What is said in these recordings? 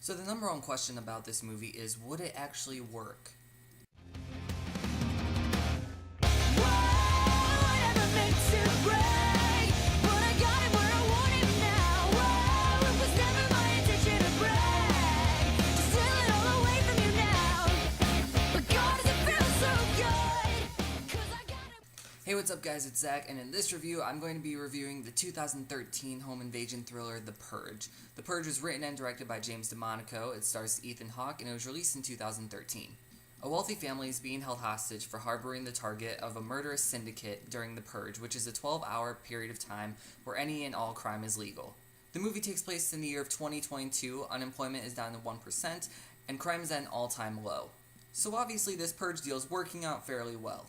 So the number one question about this movie is, would it actually work? Hey, what's up guys, it's Zach, and in this review, I'm going to be reviewing the 2013 home invasion thriller, The Purge. The Purge was written and directed by James DeMonico, it stars Ethan Hawke, and it was released in 2013. A wealthy family is being held hostage for harboring the target of a murderous syndicate during The Purge, which is a 12-hour period of time where any and all crime is legal. The movie takes place in the year of 2022, unemployment is down to 1%, and crime is at an all-time low. So obviously this Purge deal is working out fairly well.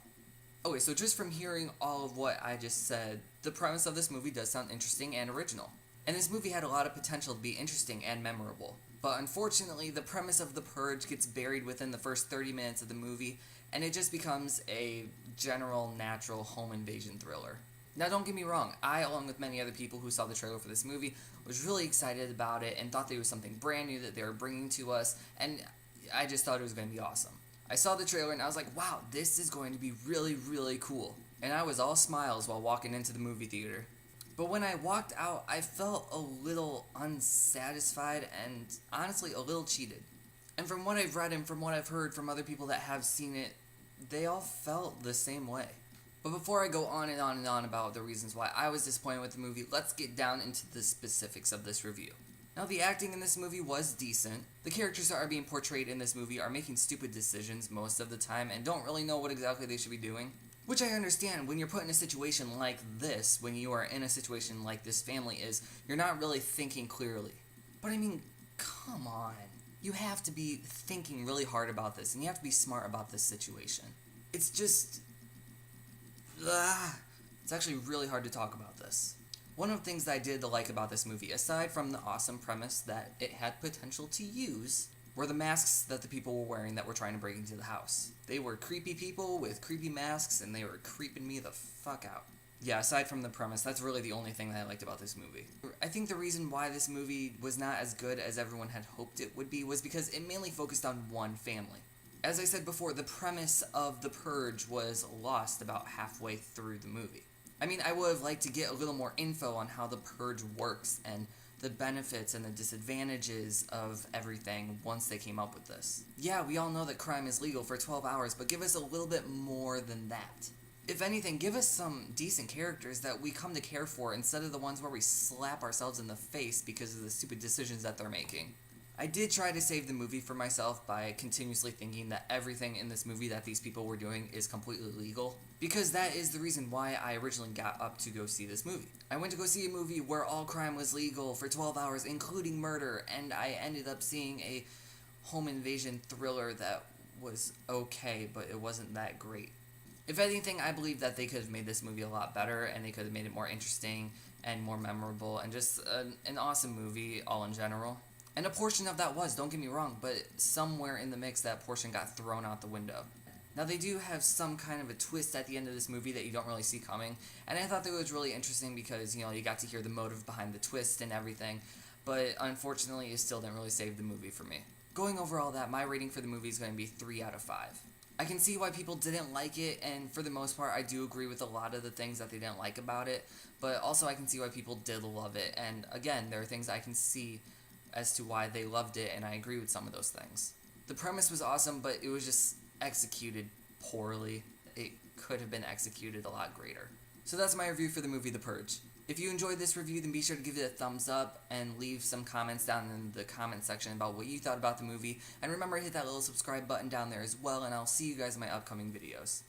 Okay, so just from hearing all of what I just said, the premise of this movie does sound interesting and original. And this movie had a lot of potential to be interesting and memorable. But unfortunately, the premise of The Purge gets buried within the first 30 minutes of the movie, and it just becomes a general, natural home invasion thriller. Now don't get me wrong, I, along with many other people who saw the trailer for this movie, was really excited about it and thought there was something brand new that they were bringing to us, and I just thought it was going to be awesome. I saw the trailer and I was like, wow, this is going to be really, really cool. And I was all smiles while walking into the movie theater. But when I walked out, I felt a little unsatisfied and honestly a little cheated. And from what I've read and from what I've heard from other people that have seen it, they all felt the same way. But before I go on and on and on about the reasons why I was disappointed with the movie, let's get down into the specifics of this review. Now, the acting in this movie was decent. The characters that are being portrayed in this movie are making stupid decisions most of the time and don't really know what exactly they should be doing. Which I understand, when you're put in a situation like this, when you are in a situation like this family is, you're not really thinking clearly. But I mean, come on. You have to be thinking really hard about this, and you have to be smart about this situation. It's just... It's actually really hard to talk about this. One of the things that I did like about this movie, aside from the awesome premise that it had potential to use, were the masks that the people were wearing that were trying to break into the house. They were creepy people with creepy masks, and they were creeping me the fuck out. Yeah, aside from the premise, that's really the only thing that I liked about this movie. I think the reason why this movie was not as good as everyone had hoped it would be was because it mainly focused on one family. As I said before, the premise of The Purge was lost about halfway through the movie. I mean, I would have liked to get a little more info on how the Purge works and the benefits and the disadvantages of everything once they came up with this. Yeah, we all know that crime is legal for 12 hours, but give us a little bit more than that. If anything, give us some decent characters that we come to care for instead of the ones where we slap ourselves in the face because of the stupid decisions that they're making. I did try to save the movie for myself by continuously thinking that everything in this movie that these people were doing is completely legal, because that is the reason why I originally got up to go see this movie. I went to go see a movie where all crime was legal for 12 hours, including murder, and I ended up seeing a home invasion thriller that was okay, but it wasn't that great. If anything, I believe that they could have made this movie a lot better, and they could have made it more interesting and more memorable, and just an awesome movie all in general. And a portion of that was, don't get me wrong, but somewhere in the mix that portion got thrown out the window. Now they do have some kind of a twist at the end of this movie that you don't really see coming, and I thought that it was really interesting because, you know, you got to hear the motive behind the twist and everything, but unfortunately it still didn't really save the movie for me. Going over all that, my rating for the movie is going to be 3 out of 5. I can see why people didn't like it, and for the most part I do agree with a lot of the things that they didn't like about it, but also I can see why people did love it, and again, there are things I can see as to why they loved it, and I agree with some of those things. The premise was awesome, but it was just executed poorly. It could have been executed a lot greater. So that's my review for the movie The Purge. If you enjoyed this review, then be sure to give it a thumbs up and leave some comments down in the comment section about what you thought about the movie. And remember to hit that little subscribe button down there as well, and I'll see you guys in my upcoming videos.